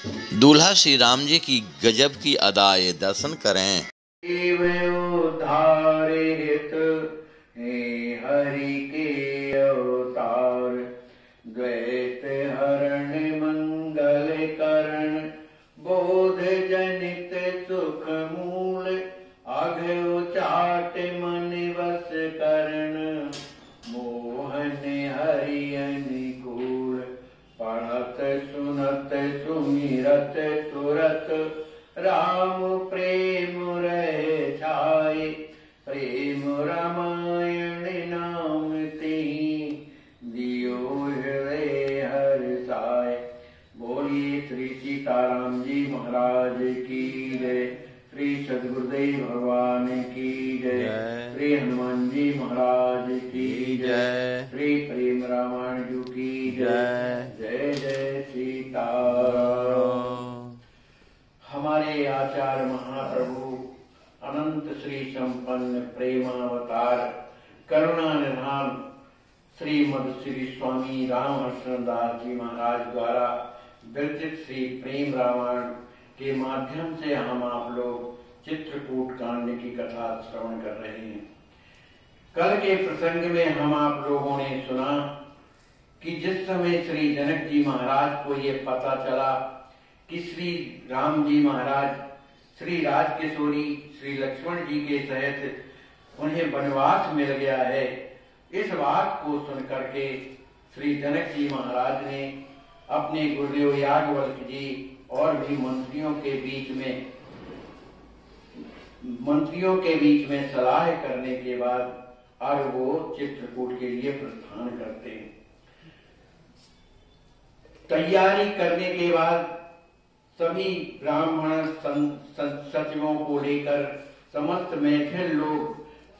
दूल्हा श्री राम जी की गजब की अदाए दर्शन करें। उद्धारित हरि के अवतार, द्वैत हरण मंगल करण, बोध जनित सुख मूल, अघो चाट मन वस करण, मोहन हरि अनुकूल, पढ़त सुनत सुमिरत तुरत, राम प्रेम रहे छाए, प्रेम रामायण नाम तेहि, दियो हृदय हर्षाय। बोलिए श्री सीताराम जी महाराज की जय, श्री सद्गुरुदेव भगवान की जय, श्री हनुमान जी महाराज की जय, श्री प्रेम रामायण जी की जय। जय जय सीताराम। हमारे आचार्य महाप्रभु अनंत श्री संपन्न प्रेमावतार करुणा निधान श्रीमद श्री स्वामी रामहर्षण दास जी महाराज द्वारा विरचित श्री प्रेम रामायण के माध्यम से हम आप लोग चित्रकूट कांड की कथा श्रवण कर रहे हैं। कल के प्रसंग में हम आप लोगों ने सुना कि जिस समय श्री जनक जी महाराज को ये पता चला कि श्री राम जी महाराज श्री राजकिशोरी श्री लक्ष्मण जी के सहित उन्हें वनवास मिल गया है, इस बात को सुन करके श्री जनक जी महाराज ने अपने गुरुदेव याज्ञवल्क्य जी और भी मंत्रियों के बीच में सलाह करने के बाद अब वो चित्रकूट के लिए प्रस्थान करते हैं। तैयारी करने के बाद सभी ब्राह्मण सचिवों को लेकर समस्त मैथिल लोग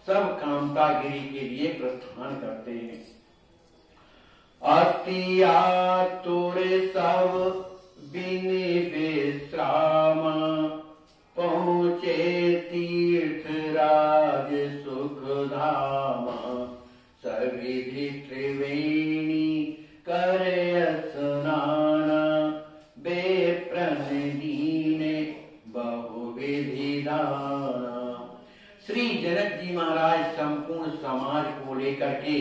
सब कामतागिरी के लिए प्रस्थान करते हैं। अति आतुर सब बिन विश्राम, पहुँचे तीर्थ राज सुख धाम, सविधि त्रिवेणी करे स्नान, बेप्रन दीने बहुविधि दाना। श्री जनक जी महाराज संपूर्ण समाज को लेकर के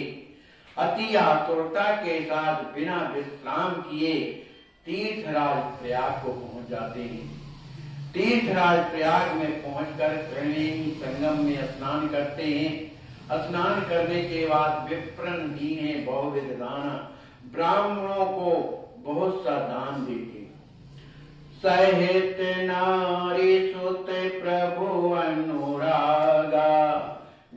अति आतुरता के साथ बिना विश्राम किए तीर्थराज प्रयाग को पहुंच जाते हैं। तीर्थराज प्रयाग में पहुंचकर त्रिवेणी संगम में स्नान करते हैं। स्नान करने के बाद विप्रन दीने बहुविध दाना, ब्राह्मणों को बहुत सा दान देते। सहित नारी सुत प्रभु अनुरागा,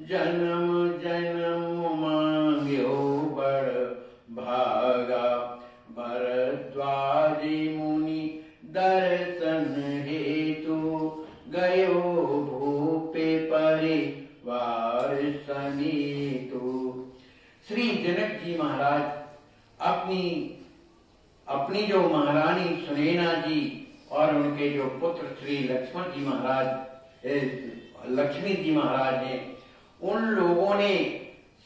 जन्म जन्म मांग्यो बड़ भागा, भरद्वाज मुनि दर्शन हेतु, गयो भूपे परिवार समेतु। श्री जनक जी महाराज अपनी जो महारानी सुनैना जी और उनके जो पुत्र श्री लक्ष्मण जी महाराज लक्ष्मी जी महाराज हैं, उन लोगों ने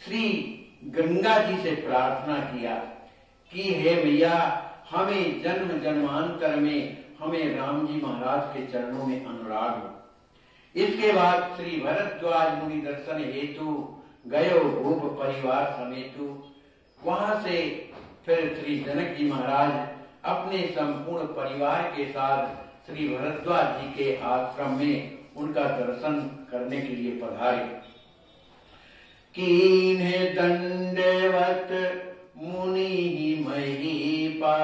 श्री गंगा जी से प्रार्थना किया कि हे भैया, हमें जन्म जन्मांतर में हमें राम जी महाराज के चरणों में अनुराग हो। इसके बाद श्री भरद्वाज मुनि दर्शन हेतु गयो भूप परिवार समेतु। वहां से फिर श्री जनक जी महाराज अपने संपूर्ण परिवार के साथ श्री भरद्वाज जी के आश्रम में उनका दर्शन करने के लिए पधारे। कीन्हे दंडवत मुनि महीपा,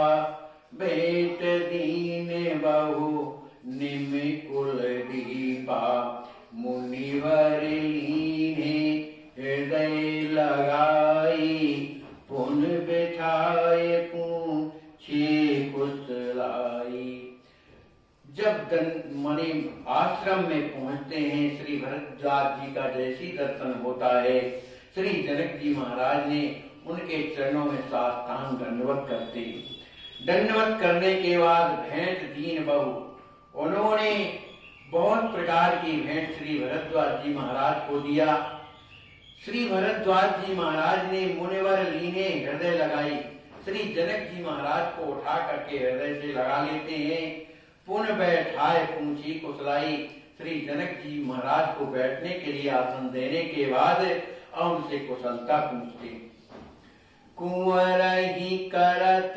भेंट दीन बहु निम कुल दीपा, मुनिवर लीने हृदय लगाई, पुन बैठाए पूछे कुशलाई। जब मणि आश्रम में पहुंचते हैं, श्री भरद्वाज जी का जैसी दर्शन होता है, श्री जनक जी महाराज ने उनके चरणों में साष्टांग दंडवत करते। दंडवत करने के बाद भेंट दीन बहु, उन्होंने बहुत प्रकार की भेंट श्री भरद्वाज जी महाराज को दिया। श्री भरद्वाज जी महाराज ने मुनिवर लीने हृदय लगाई, श्री जनक जी महाराज को उठा करके हृदय से लगा लेते हैं। पुनः बैठाए पूछी कुशलाई। श्री जनक जी महाराज को बैठने के लिए आसन देने के बाद उनसे कुशलता पूछते। कुंवर ही करत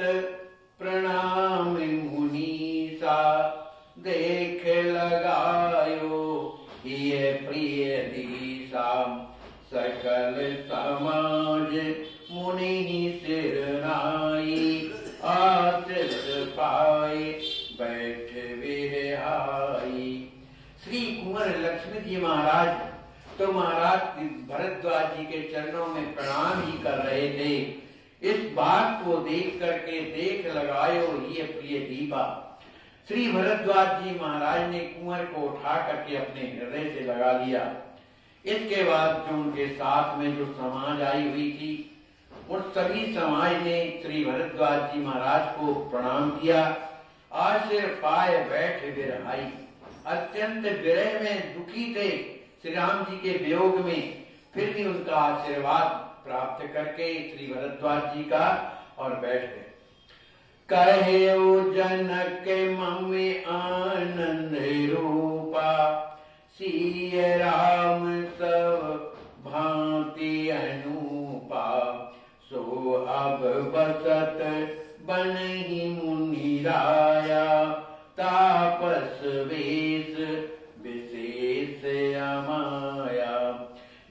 प्रणाम मुनीसा, देख लगायो ये प्रिय दिशा। सकल समाज मुनि सिर नाई, आशीष पाए बैठ विहाई। श्री कुंवर लक्ष्मी जी महाराज तो महाराज भरद्वाज जी के चरणों में प्रणाम ही कर रहे थे। इस बात को देख करके देख लगायो ये प्रिय दीपा। श्री भरद्वाज जी महाराज ने कुंवर को उठा करके अपने हृदय से लगा लिया। इसके बाद जो उनके साथ में जो समाज आई हुई थी, उन सभी समाज ने श्री भरद्वाज जी महाराज को प्रणाम किया। आशीर् पाए बैठ विरहाई। अत्यंत विरह में दुखी थे श्री राम जी के वियोग में, फिर भी उनका आशीर्वाद प्राप्त करके श्री भरद्वाज जी का और बैठ गए। कहे ओ जनक मम्मी आनंद रूपा, सिय राम सब भांति अनूपा। सो अब बसत बनहि मुनि राया, तापस वेश विशेष अमाया।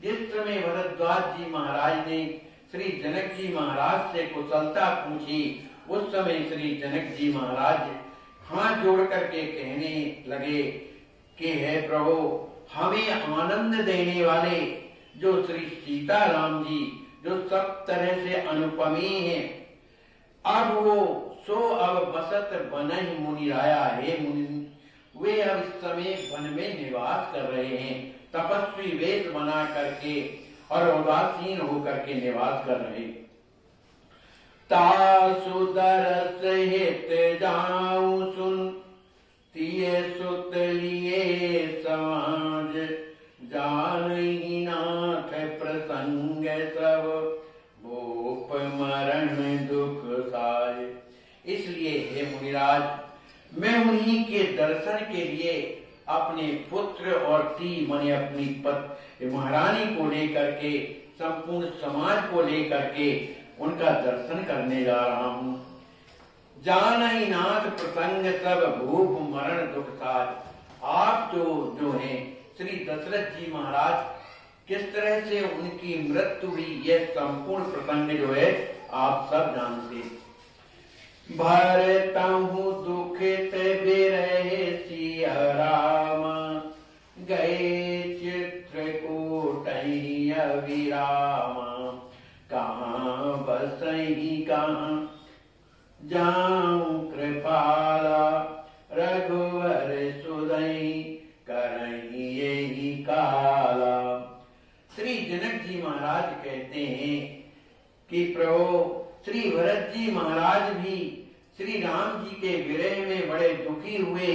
जिस समय भरद्वाज जी महाराज ने श्री जनक जी महाराज से कुशलता पूछी, उस समय श्री जनक जी महाराज हाथ जोड़ करके कहने लगे कि हे प्रभु, हमें आनंद देने वाले जो श्री सीताराम जी जो सब तरह से अनुपमेय हैं, अब वो सो अब बसत बनहि मुनि राया। हे मुनि, वे अब इस समय वन में निवास कर रहे हैं, तपस्वी वेश बना करके और उदासीन होकर के निवास कर रहे। तासु दरस हित जाऊं सुन, तिये सुत लिए समाज। जानहि नाथ प्रसंग सब, भूप मरण दुख साय। इसलिए हे मुनिराज, मैं उन्हीं के दर्शन के लिए अपने पुत्र और ती माने अपनी पत्नी महारानी को लेकर के, संपूर्ण समाज को लेकर के उनका दर्शन करने जा रहा हूँ। जानहि नाथ प्रसंग सब, भूप मरण दुख साज। आप जो हैं श्री दशरथ जी महाराज, किस तरह से उनकी मृत्यु हुई, यह संपूर्ण प्रसंग जो है आप सब जानते। भरतहु दुखित बिरह सिया राम, गए चित्रकूट अविराम। कहाँ बसहि कहाँ जाऊं कृपाला, रघुवर सुदई करहि यही काला। श्री जनक जी महाराज कहते हैं कि प्रभु, श्री भरत जी महाराज भी श्री राम जी के विरह में बड़े दुखी हुए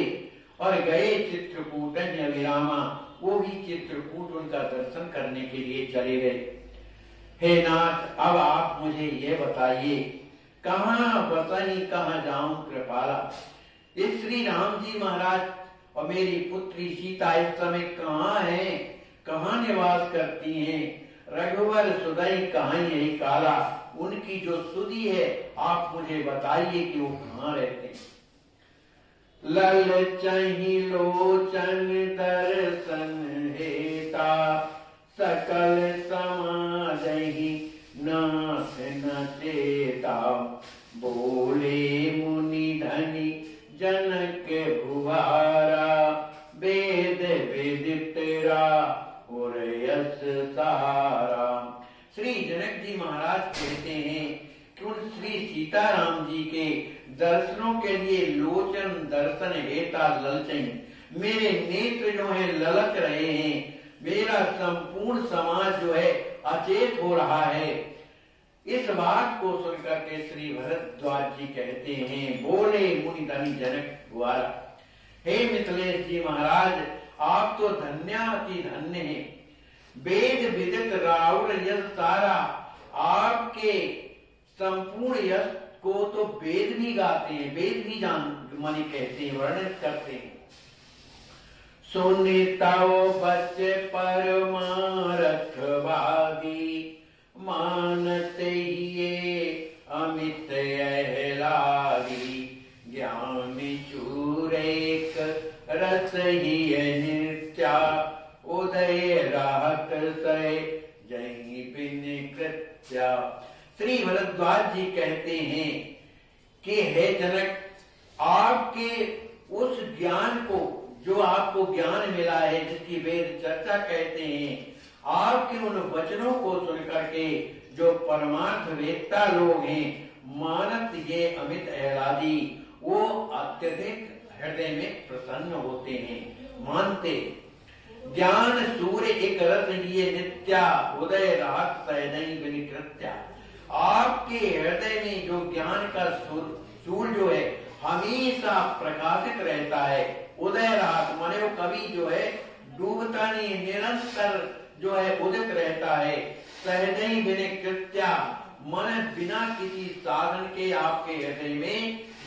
और गए चित्रकूट अविरामा। वो भी चित्रकूट उनका दर्शन करने के लिए चले गए। हे नाथ, अब आप मुझे ये बताइए, कहाँ बसहि कहाँ जाऊं कृपाला। इस श्री राम जी महाराज और मेरी पुत्री सीता इस समय कहाँ है, कहाँ निवास करती हैं। रघुवर सुदई कहाँ यही काला, उनकी जो सुधि है आप मुझे बताइए कि वो कहाँ रहते हैं। ललचहि लोचन दर्शन हेता, सकल समाजहि नाथ न चेता। बोले मुनि धनि जनक भुवारा, वेद विदितरा और यश सारा। श्री जनक जी महाराज कहते हैं कि उन श्री सीताराम जी के दर्शनों के लिए लोचन दर्शन हेता ललचन, मेरे नेत्र जो है ललच रहे हैं, मेरा संपूर्ण समाज जो है अचेत हो रहा है। इस बात को सुनकर के श्री भरद्वाज जी कहते हैं, बोले मुनि धनी जनक द्वारा, हे मिथिलेश जी महाराज, आप तो धन्याति धन्य हैं। वेद विदित राउर यश सारा, आपके संपूर्ण यश को तो वेद भी गाते हैं, वेद भी माने कहते हैं, वर्णित करते हैं। सुनीताओ बच्चे परमारथवादी, मानते ये अमित अहलादी, ज्ञान चूर एक रस ही नित्या, उदय राहत से जय बिन कृत्या। श्री भरद्वाज जी कहते हैं कि हे जनक, आपके उस ज्ञान को, जो आपको ज्ञान मिला है, जिसकी वेद चर्चा कहते हैं, आपके उन वचनों को सुनकर के जो परमार्थ वेदता लोग हैं, मानत ये अमित अहलादी, वो अत्यधिक हृदय में प्रसन्न होते हैं, मानते। ज्ञान सूर्य एक रस लिए नित्या, उदय राहत सहजई बिन कृत्या। आपके हृदय में जो ज्ञान का सूर्य जो है हमेशा प्रकाशित रहता है, उदय राहत माने वो कभी जो है डूबता नहीं, निरंतर जो है उदित रहता है। सहजई बिन कृत्या मन बिना किसी साधन के आपके हृदय में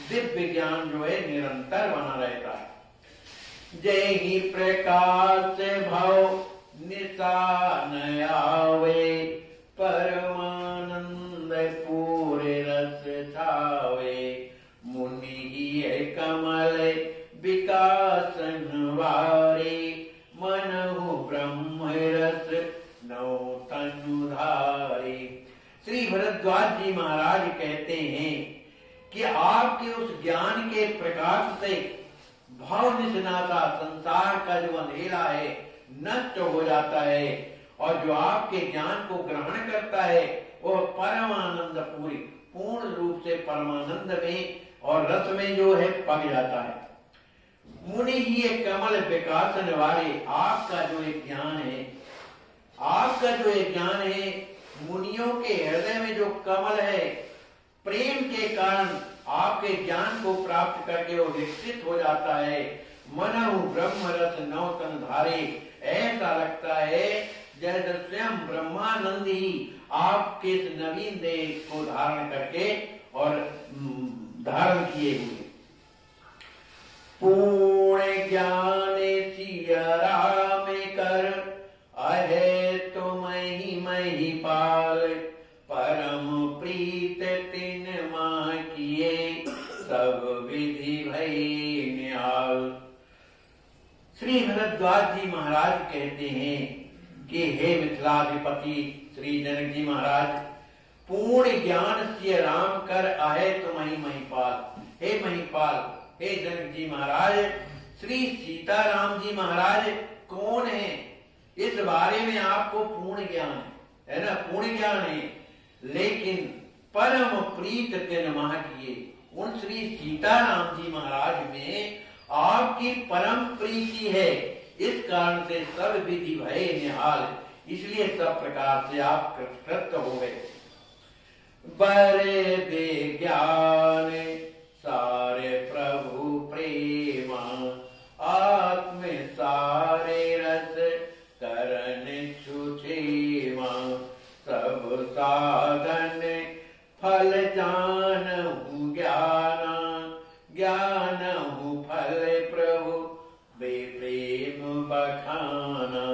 दिव्य ज्ञान जो है निरंतर बना रहता है। जय ही प्रकाश भव निशान आवे, परमानंद पूरे रस छावे, मुनि ही कमल विकासन वारे, मनहु ब्रह्म रस नौ तनु धारे। श्री भरद्वाज जी महाराज कहते हैं कि आपके उस ज्ञान के प्रकाश से भाव निशनाता संसार का जो अंधेरा है नष्ट हो जाता है, और जो आपके ज्ञान को ग्रहण करता है वो परमानंद पूर्ण रूप से परमानंद में और रस में जो है पग जाता है। मुनि ही एक कमल विकासन वाले, आपका जो एक ज्ञान है, आपका जो एक ज्ञान है, मुनियों के हृदय में जो कमल है, प्रेम के कारण आपके ज्ञान को प्राप्त करके वो विकसित हो जाता है। मनहु ब्रह्म रस नौ तन धारे, ऐसा लगता है जैसे स्वयं ब्रह्मानंद ही आपके इस नवीन देह को धारण करके और धारण किए हुए। पूर्ण ज्ञान सिया राम कर, अहे तुम ही महिपाल, परम प्रीत तिन माह किए, सब विधि भई निहाल। श्री भरद्वाज जी महाराज कहते हैं कि हे मिथिलाधिपति श्री जनक जी महाराज, पूर्ण ज्ञान से राम कर, आहे तुम ही महिपाल। हे महिपाल, हे जनक जी महाराज, श्री सीताराम जी महाराज कौन है, इस बारे में आपको पूर्ण ज्ञान है ना, पूर्ण ज्ञान है। लेकिन परम प्रीत तिन माह किए, उन श्री सीताराम जी महाराज में आपकी परम प्रीति है, इस कारण से सब विधि भय निहाल, इसलिए सब प्रकार से आप कृतकृत हो गए। बड़े दे ज्ञान सारे प्रभु प्रेमा, आत्म सारे रस करन छुछेमा, सब साधन फल जानहु ज्ञाना, ज्ञानहु फल प्रभु बे प्रेम बखाना।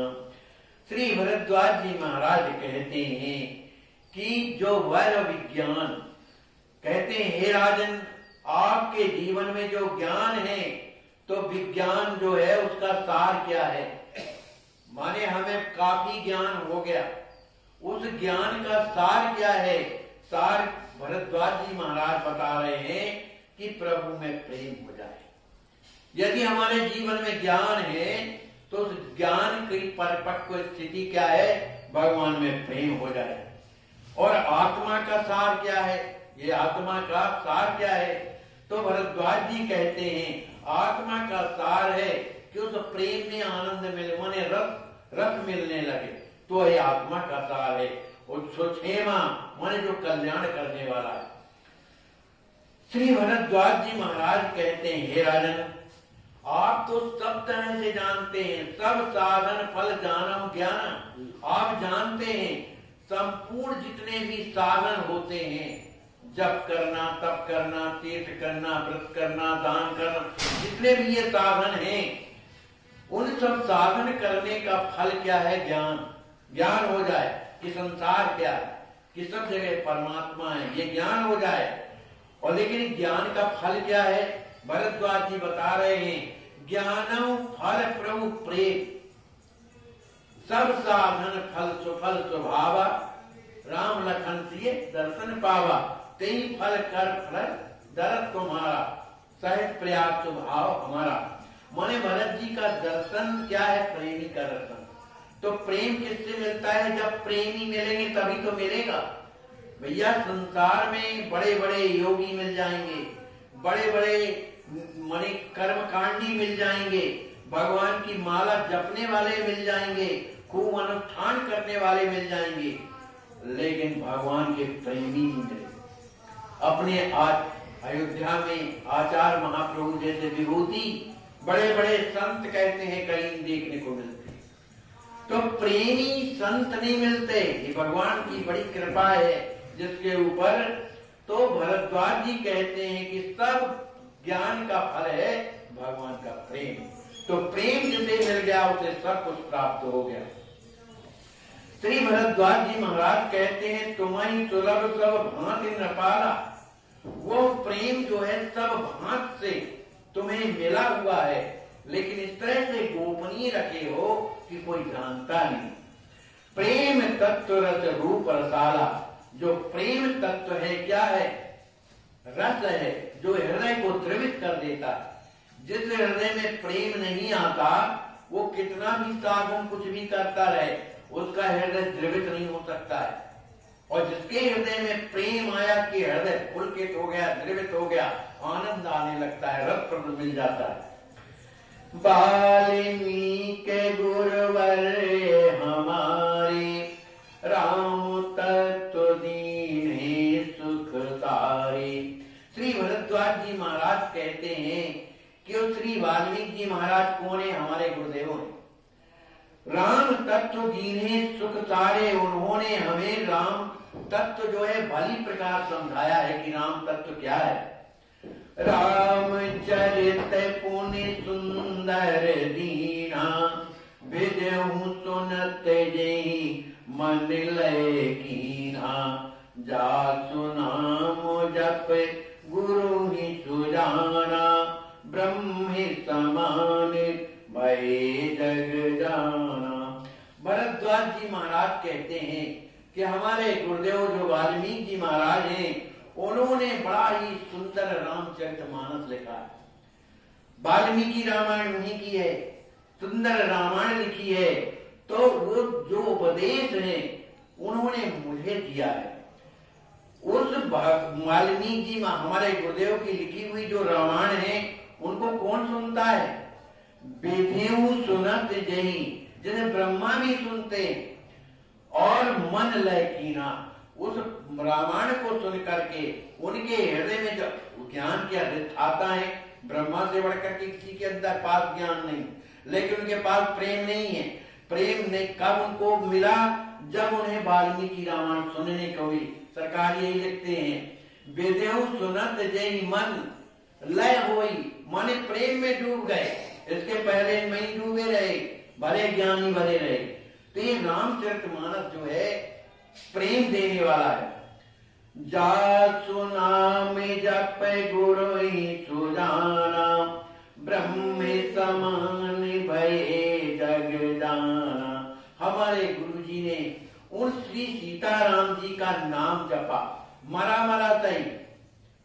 श्री भरद्वाज जी महाराज कहते हैं कि जो वर विज्ञान, कहते हैं हे राजन, आपके जीवन में जो ज्ञान है, तो विज्ञान जो है उसका सार क्या है, माने हमें काफी ज्ञान हो गया, उस ज्ञान का सार क्या है। सार भरद्वाज जी महाराज बता रहे हैं कि प्रभु में प्रेम हो जाए। यदि हमारे जीवन में ज्ञान है तो उस ज्ञान की परिपक्व स्थिति क्या है, भगवान में प्रेम हो जाए। और आत्मा का सार क्या है, ये आत्मा का सार क्या है, तो भरद्वाज जी कहते हैं आत्मा का सार है कि उस प्रेम में आनंद मिले, माने रस मिलने लगे, तो ये आत्मा का सार है। और सुक्षेमा माने जो कल्याण करने वाला है। श्री भरद्वाज जी महाराज कहते हैं हे राजन, आप तो सब तरह से जानते हैं, सब साधन फल जानम ज्ञान, आप जानते हैं संपूर्ण जितने भी साधन होते हैं, जप करना, तप करना, तीर्थ करना, व्रत करना, दान करना, जितने भी ये साधन हैं, उन सब साधन करने का फल क्या है? ज्ञान। ज्ञान हो जाए कि संसार क्या है, कि सब जगह परमात्मा है, ये ज्ञान हो जाए। और लेकिन ज्ञान का फल क्या है? भरद्वाज जी बता रहे हैं, ज्ञानम फल प्रभु प्रेम, सब साधन फल सुफल स्वभावा, राम लखन सिए दर्शन पावा, तेई फल कर फल दरद तुम्हारा, सहज प्रयास स्वभाव हमारा। माने भरत जी का दर्शन क्या है? प्रेमी का दर्शन। तो प्रेम किससे मिलता है? जब प्रेमी मिलेंगे तभी तो मिलेगा। भैया संसार में बड़े बड़े योगी मिल जाएंगे, बड़े बड़े माने कर्मकांडी मिल जाएंगे, भगवान की माला जपने वाले मिल जाएंगे, खूब अनुष्ठान करने वाले मिल जाएंगे, लेकिन भगवान के प्रेमी नहीं मिले। अपने आज अयोध्या में आचार्य महाप्रभु जैसे विभूति बड़े बड़े संत कहते हैं कहीं देखने को मिलते, तो प्रेमी संत नहीं मिलते। ये भगवान की बड़ी कृपा है जिसके ऊपर। तो भरद्वाज जी कहते हैं कि सब ज्ञान का फल है भगवान का प्रेम। तो प्रेम जिसे मिल गया उसे सब कुछ प्राप्त हो गया। श्री भरद्वाज जी महाराज कहते हैं, तुम्हारी सुलभ सब भांति नपाला, वो प्रेम जो है सब भांत से तुम्हें मिला हुआ है, लेकिन इस तरह से गोपनीय रखे हो कि कोई जानता नहीं। प्रेम तत्व रस रूप रसाला, जो प्रेम तत्व है क्या है? रस है जो हृदय को द्रवित कर देता। जिस हृदय में प्रेम नहीं आता वो कितना भी सागुन कुछ भी करता रहे, उसका हृदय द्रवित नहीं हो सकता है। और जिसके हृदय में प्रेम आया कि हृदय पुलकित हो गया, द्रवित हो गया, आनंद आने लगता है, रस प्रभु मिल जाता है। वाल्मीकि गुरुवर हमारे, राम तत्व दीन्हे सुख सारे। श्री भरद्वाज जी महाराज कहते हैं कि श्री वाल्मीकि जी महाराज कौन है? हमारे गुरुदेव हैं। राम तत्व दीन्हे सुख सारे, उन्होंने हमें राम तत्व जो है भली प्रकार समझाया है कि राम तत्व क्या है। रामचरित पुनि सुंदर दीना, विदहु सुनत जेहि मन लय कीना, जासु नाम जप गुरु ही सुजाना, ब्रह्म समान भय जग जाना। भरद्वाज जी महाराज कहते हैं कि हमारे गुरुदेव जो वाल्मीकि जी महाराज हैं, उन्होंने बड़ा ही सुंदर रामचरितमानस लिखा है। वाल्मीकि रामायण उन्हीं की है, सुंदर रामायण लिखी है। तो वो जो उपदेश है उन्होंने मुझे दिया है। उस वाल्मीकि जी हमारे गुरुदेव की लिखी हुई जो रामायण है उनको कौन सुनता है? विधियु सुनत जेहि, जिन्हें ब्रह्मा भी सुनते, और मन लय कीना, उस रामायण को सुन करके उनके हृदय में जो ज्ञान की अधिष्ठाता है, ब्रह्मा से बढ़कर के किसी के अंदर पास ज्ञान नहीं, लेकिन उनके पास प्रेम नहीं है। प्रेम ने कब उनको मिला? जब उन्हें वाल्मीकि रामायण सुनने को हुई। सरकार यही लिखते हैं, विदेहु सुनत जय मन लय होई, माने प्रेम में डूब गए। इसके पहले में ही डूबे रहे, भले ज्ञानी भले रहे। तो ये रामचरितमानस जो है प्रेम देने वाला है। जासु नाम जप गुरु ही सुजाना, ब्रह्म समान भय जग जाना। हमारे गुरु जी ने उन श्री सीताराम जी का नाम जपा, मरा मरा सही,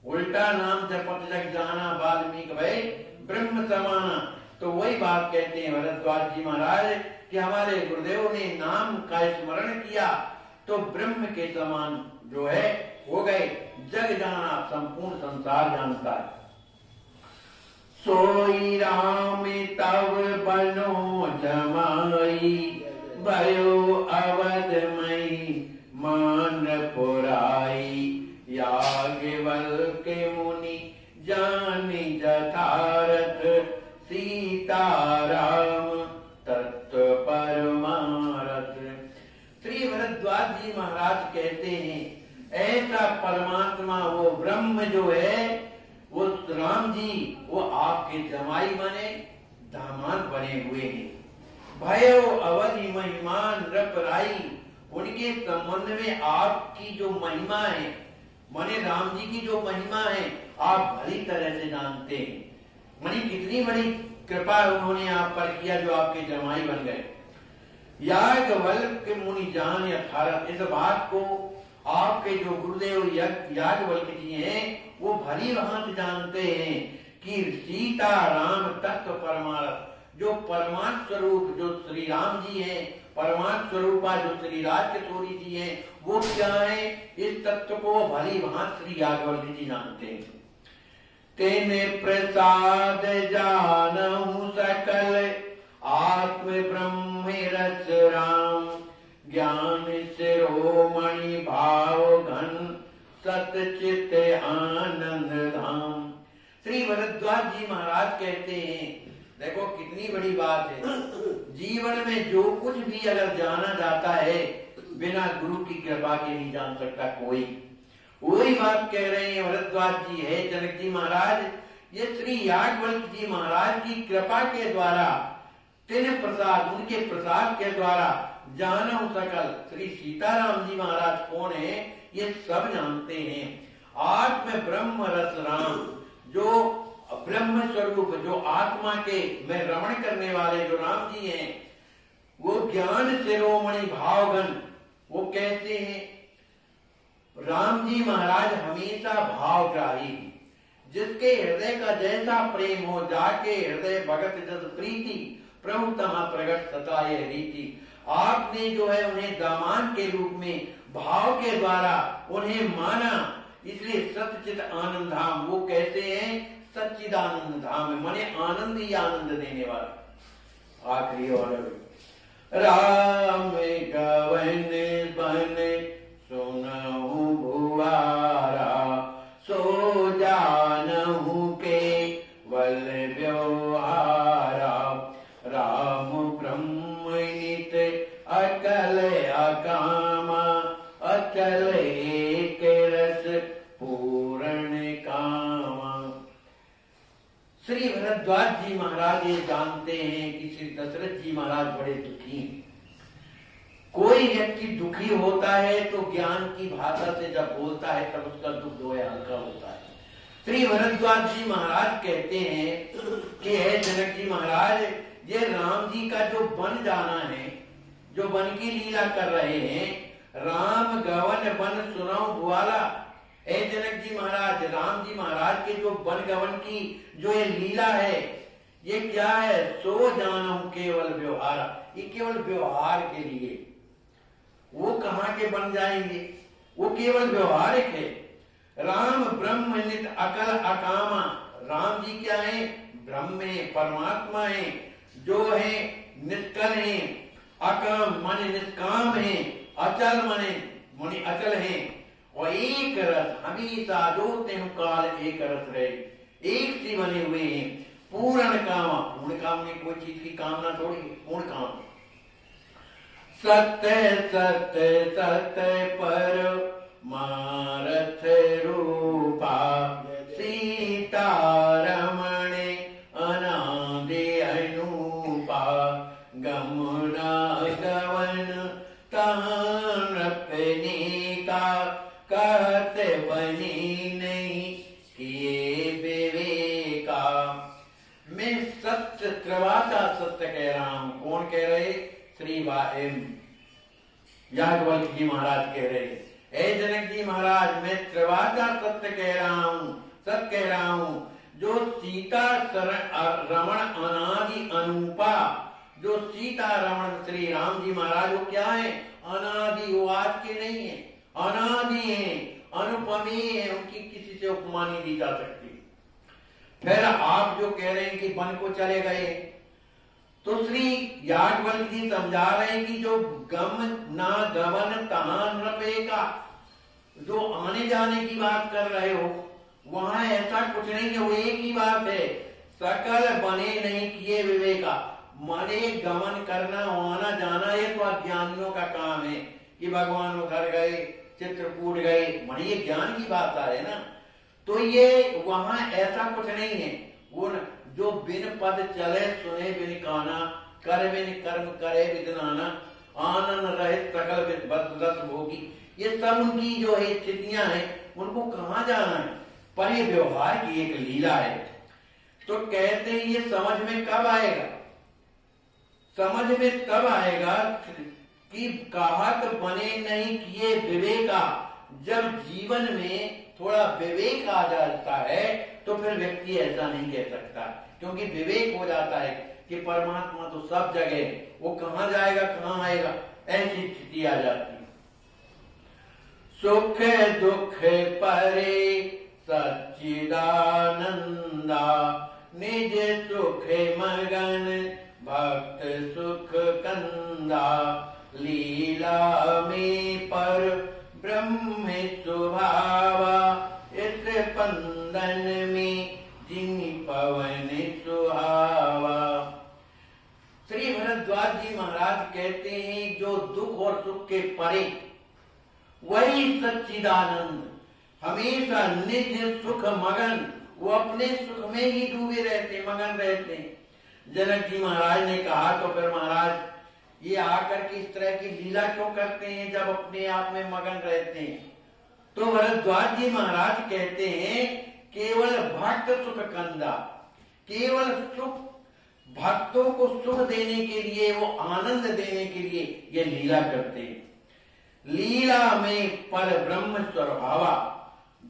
उल्टा नाम जपत जग जाना, वाल्मीकि भय ब्रह्म समाना। तो वही बात कहते हैं भरद्वाज जी महाराज कि हमारे गुरुदेव ने नाम का स्मरण किया तो ब्रह्म के समान जो है हो गए। जग जाना, संपूर्ण संसार जानता है। सोई राम तव बनो जमाई, भयो अवध मई मान पुराई, याज्ञवल्क्य के मुनि जानी जथारथ, सीताराम तत्व परमारथ। श्री भरद्वाज जी महाराज कहते हैं, ऐसा परमात्मा वो ब्रह्म जो है, वो राम जी वो आपके जमाई बने, दामाद बने हुए हैं। भयो अवधि महिमान रपराई, उनके संबंध में आपकी जो महिमा है, माने राम जी की जो महिमा है, आप भली तरह से जानते हैं। मानी कितनी बड़ी कृपा उन्होंने आप पर किया जो आपके जमाई बन गए। याज्ञवल्क्य मुनि जान यथारथ, इस बात को आपके जो गुरुदेव याज्ञवल्क्य जी हैं वो भली भांति जानते हैं कि सीता राम तत्व परमार्थ, जो परमात्म स्वरूप जो श्री राम जी हैं, परमात्म स्वरूपा जो श्री राजकिशोरी जी हैं, वो क्या है, इस तत्व को भली भांति श्री याज्ञवल्क्य जी जानते हैं। तेने प्रसाद जानहु सकल, आत्म ब्रह्म रस राम, ज्ञान शिरोमणि भाव घन, सतचित आनंद धाम। श्री भरद्वाज जी महाराज कहते हैं, देखो कितनी बड़ी बात है, जीवन में जो कुछ भी अगर जाना जाता है बिना गुरु की कृपा के नहीं जान सकता कोई। वही बात कह रहे हैं भरद्वाज जी है जनक जी महाराज, ये श्री याज्ञवल्क्य जी महाराज की कृपा के द्वारा, तिन प्रसाद, उनके प्रसाद के द्वारा जानहु सकल, श्री सीताराम जी महाराज कौन है ये सब जानते हैं। आत्म ब्रह्म रस राम, जो ब्रह्म स्वरूप जो आत्मा के में रमण करने वाले जो राम जी हैं, वो ज्ञान शिरोमणि भावगन, वो कहते हैं राम जी महाराज हमेशा भावग्राही, जिसके हृदय का जैसा प्रेम हो, जाके हृदय भगत जस प्रीति, प्रभु तमा प्रगट सता ये रीति। आपने जो है उन्हें दामाद के रूप में भाव के द्वारा उन्हें माना, इसलिए सतचित आनंद धाम, वो कहते हैं सच्चिदानंद धाम है, माने आनंद ही आनंद देने वाला। आखिरी और राम गवन बन सुनहु भुआरा, सो जानहु के वल व्यवहारा, राम ब्रह्म नित अकल अकामा, अचल एक रस पूर्ण कामा। श्री भरद्वाज जी महाराज ये जानते हैं कि श्री दशरथ जी महाराज बड़े दुखी हैं। कोई व्यक्ति दुखी होता है तो ज्ञान की भाषा से जब बोलता है तब उसका दुख जो है हल्का होता है। श्री भरद्वाज जी महाराज कहते हैं कि हे जनक जी महाराज, ये राम जी का जो बन जाना है, जो बन की लीला कर रहे हैं, राम गवन बन सुनाओ भुआला। हे जनक जी महाराज, राम जी महाराज के जो वन गवन की जो ये लीला है, ये क्या है, सो जानहु केवल व्यवहार, ये केवल व्यवहार के लिए। वो कहाँ के बन जाएंगे, वो केवल व्यवहारिक है। राम ब्रह्म नित अकल अकामा, राम जी क्या है, ब्रह्म है, परमात्मा है, जो है निष्कल है, अकाम माने निष्काम है, अचल माने अचल है, और एक रस हमेशा जो तेनु काल एक रस रहे, एक सी बने हुए हैं। पूर्ण कामा, पूर्ण काम में कोई चीज की कामना थोड़ी, पूर्ण काम। सत्य सत्य सत्य पर मारथ रूपा, सीता रमण अनादि अनूपा, गमुना गवन तान रपने का, कहते बनी नहीं किए विवेका। मैं सत्य त्रवाचा सत्य कह रहा हूं। कौन कह रहे, श्री याज्ञवल्क्य जी महाराज कह रहे, हे जनक जी महाराज, मैं त्रिवाचा सत्य कह रहा हूँ, सत्य कह रहा हूँ। जो सीता रमण अनादि अनूपा, जो सीता रमण श्री राम जी महाराज वो क्या है, अनादि, वो आज के नहीं है, अनादि है, अनुपमेय है, उनकी किसी से उपमा नहीं दी जा सकती। फिर आप जो कह रहे हैं कि वन को चले गए, तो श्री याज्ञवल्क्य जी समझा रहे हैं कि जो गम ना गवन तहां रपेगा, जो आने जाने की बात कर रहे हो, वहां ऐसा कुछ नहीं है, वो एक ही बात है, सकल बने नहीं किए विवेका। माने गमन करना, आना जाना, ये तो अज्ञानियों का काम है कि भगवान उधर गए, चित्रकूट गए, माने ये ज्ञान की बात है ना। तो ये वहां ऐसा कुछ नहीं है। वो जो बिन पद चले सुने बिन काना, कर बिन कर्म करे विद नाना, आनंद रहित सकल बस भोगी, ये सब उनकी जो है स्थितियां हैं, उनको कहाँ जाना है, पर ये व्यवहार की एक लीला है। तो कहते हैं ये समझ में कब आएगा? समझ में तब आएगा कि कहत बने नहीं किए विवेका। जब जीवन में थोड़ा विवेक आ जाता है तो फिर व्यक्ति ऐसा नहीं कह सकता, क्योंकि विवेक हो जाता है कि परमात्मा तो सब जगह है, वो कहाँ जाएगा कहाँ आएगा, ऐसी स्थिति आ जाती है। सुख दुख परे सच्चिदानंदा, निज सुख मगन भक्त सुख कंदा, लीला में पर ब्रह्म स्वभावा, इस पंदन में जिन पवन सुहावा। श्री भरद्वाज जी महाराज कहते हैं जो दुख और सुख के परे वही सच्चिदानंद, हमेशा निज सुख मगन, वो अपने सुख में ही डूबे रहते, मगन रहते हैं। जनक जी महाराज ने कहा तो फिर महाराज ये आकर के इस तरह की लीला क्यों करते हैं जब अपने आप में मगन रहते हैं? तो भरद्वाज जी महाराज कहते हैं केवल भक्त सुख कंदा, केवल सुख भक्तों को सुख देने के लिए, वो आनंद देने के लिए ये लीला करते हैं। लीला में पर ब्रह्म स्वभावा,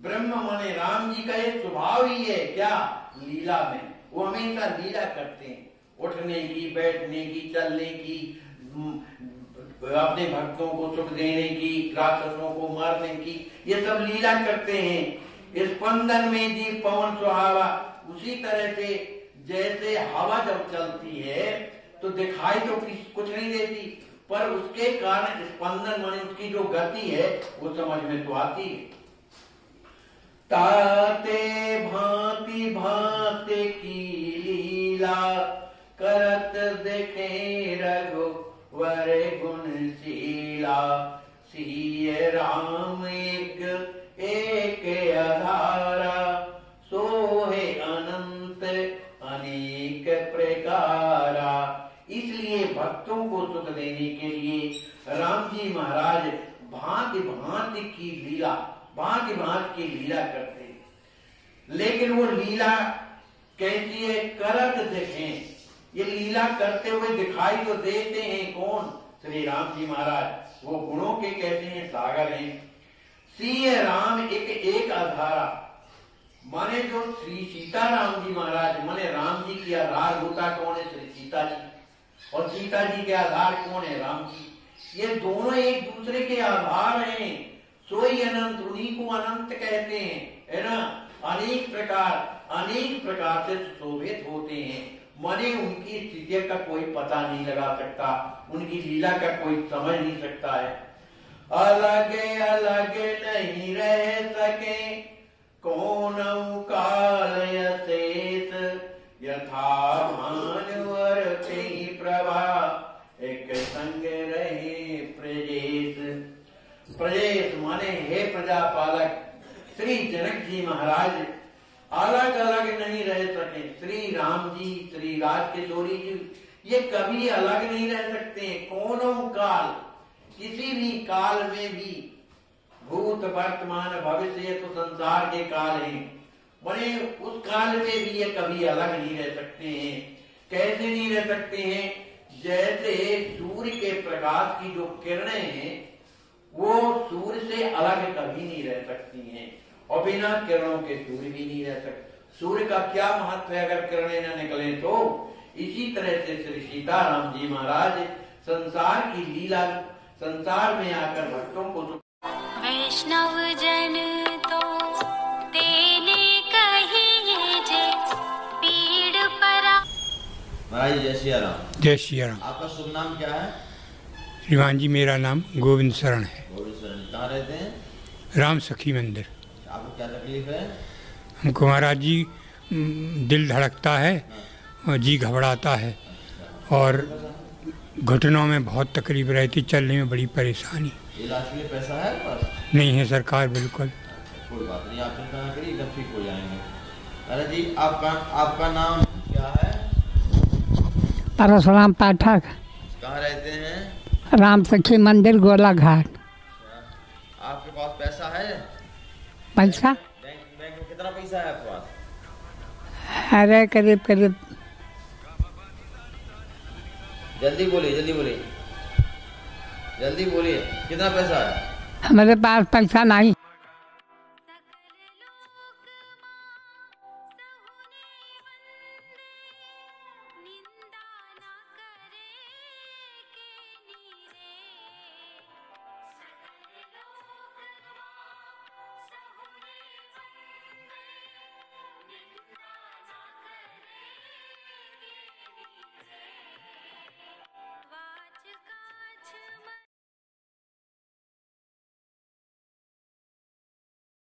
ब्रह्म माने राम जी का एक स्वभाव ही है क्या? लीला में वो हमेशा लीला करते हैं, उठने की, बैठने की, चलने की, अपने भक्तों को सुख देने की, राक्षसों को मारने की, ये सब लीला करते हैं। इस स्पंदन में जी पवन सुहावा, उसी तरह से जैसे हवा जब चलती है तो दिखाई तो कुछ नहीं देती, पर उसके कारण स्पंदन माने उसकी जो गति है वो समझ में तो आती है। ताते भांति भांति की लीला, करत देखे रघुवर गुणशीला, सिय राम एक आधारा, सोहे अनंत अनेक प्रकारा। इसलिए भक्तों को सुख देने के लिए राम जी महाराज भांति भांति की लीला, भांति भांति की लीला करते हैं। लेकिन वो लीला कैसी है? करत देखें, ये लीला करते हुए दिखाई तो देते हैं कौन? श्री राम जी महाराज। वो गुणों के कहते हैं सागर हैं। सिंह राम एक आधारा, माने जो श्री सीता राम जी महाराज, माने राम जी की आधार होता कौन है? श्री सीता जी, और सीता जी के आधार कौन है? राम जी। ये दोनों एक दूसरे के आधार हैं। सोई अनंत, उन्हीं को अनंत कहते हैं, है ना। अनेक प्रकार से शोभित होते हैं, माने उनकी स्थिति का कोई पता नहीं लगा सकता, उनकी लीला का कोई समझ नहीं सकता है। अलग अलग नहीं रह सके कौन काल यशेष, यथा भानुवर कहीं प्रभा, एक संग रहे प्रजेश। प्रजेश माने हे प्रजापालक। श्री जनक जी महाराज अलग अलग नहीं रह सके। श्री राम जी, श्री राजकिशोरी जी, ये कभी अलग नहीं रह सकते। कौनों काल, किसी भी काल में भी, भूत वर्तमान भविष्य, तो संसार के काल हैं, बने उस काल में भी ये कभी अलग नहीं रह सकते हैं। कैसे नहीं रह सकते हैं? जैसे सूर्य के प्रकाश की जो किरणें हैं वो सूर्य से अलग कभी नहीं रह सकती हैं, और बिना किरणों के सूर्य भी नहीं रह सकते। सूर्य का क्या महत्व है अगर किरणें न निकले तो? इसी तरह से श्री सीताराम जी महाराज संसार की लीला, संसार में आकर भक्तों को वैष्णव जन तो तेने कहिए जे पीड़ परा। महाराज जय सिया राम। जय सिया राम। आपका शुभ नाम क्या है? श्रीमान जी मेरा नाम गोविंद शरण है। गोविंद शरण। कहाँ रहते हैं? राम सखी मंदिर। आपको क्या तकलीफ है? हमको महाराज जी दिल धड़कता है और जी घबराता है और घुटनों में बहुत तकलीफ रहती, चलने में बड़ी परेशानी। इलाज के लिए पैसा है पास? नहीं है सरकार बिल्कुल। कोई बात नहीं, आप चिंता ना करिए, एकदम ठीक हो जाएंगे। अरे जी, आपका नाम क्या है? परशुराम पाठक, कहाँ रहते हैं? राम सखी मंदिर, गोला घाट। आपके पास पैसा है? पैसा? बैंक में कितना पैसा है आपके पास? अरे करीब करीब। जल्दी बोलिए, जल्दी बोलिए, जल्दी बोलिए, कितना पैसा है? हमारे पास पैसा नहीं।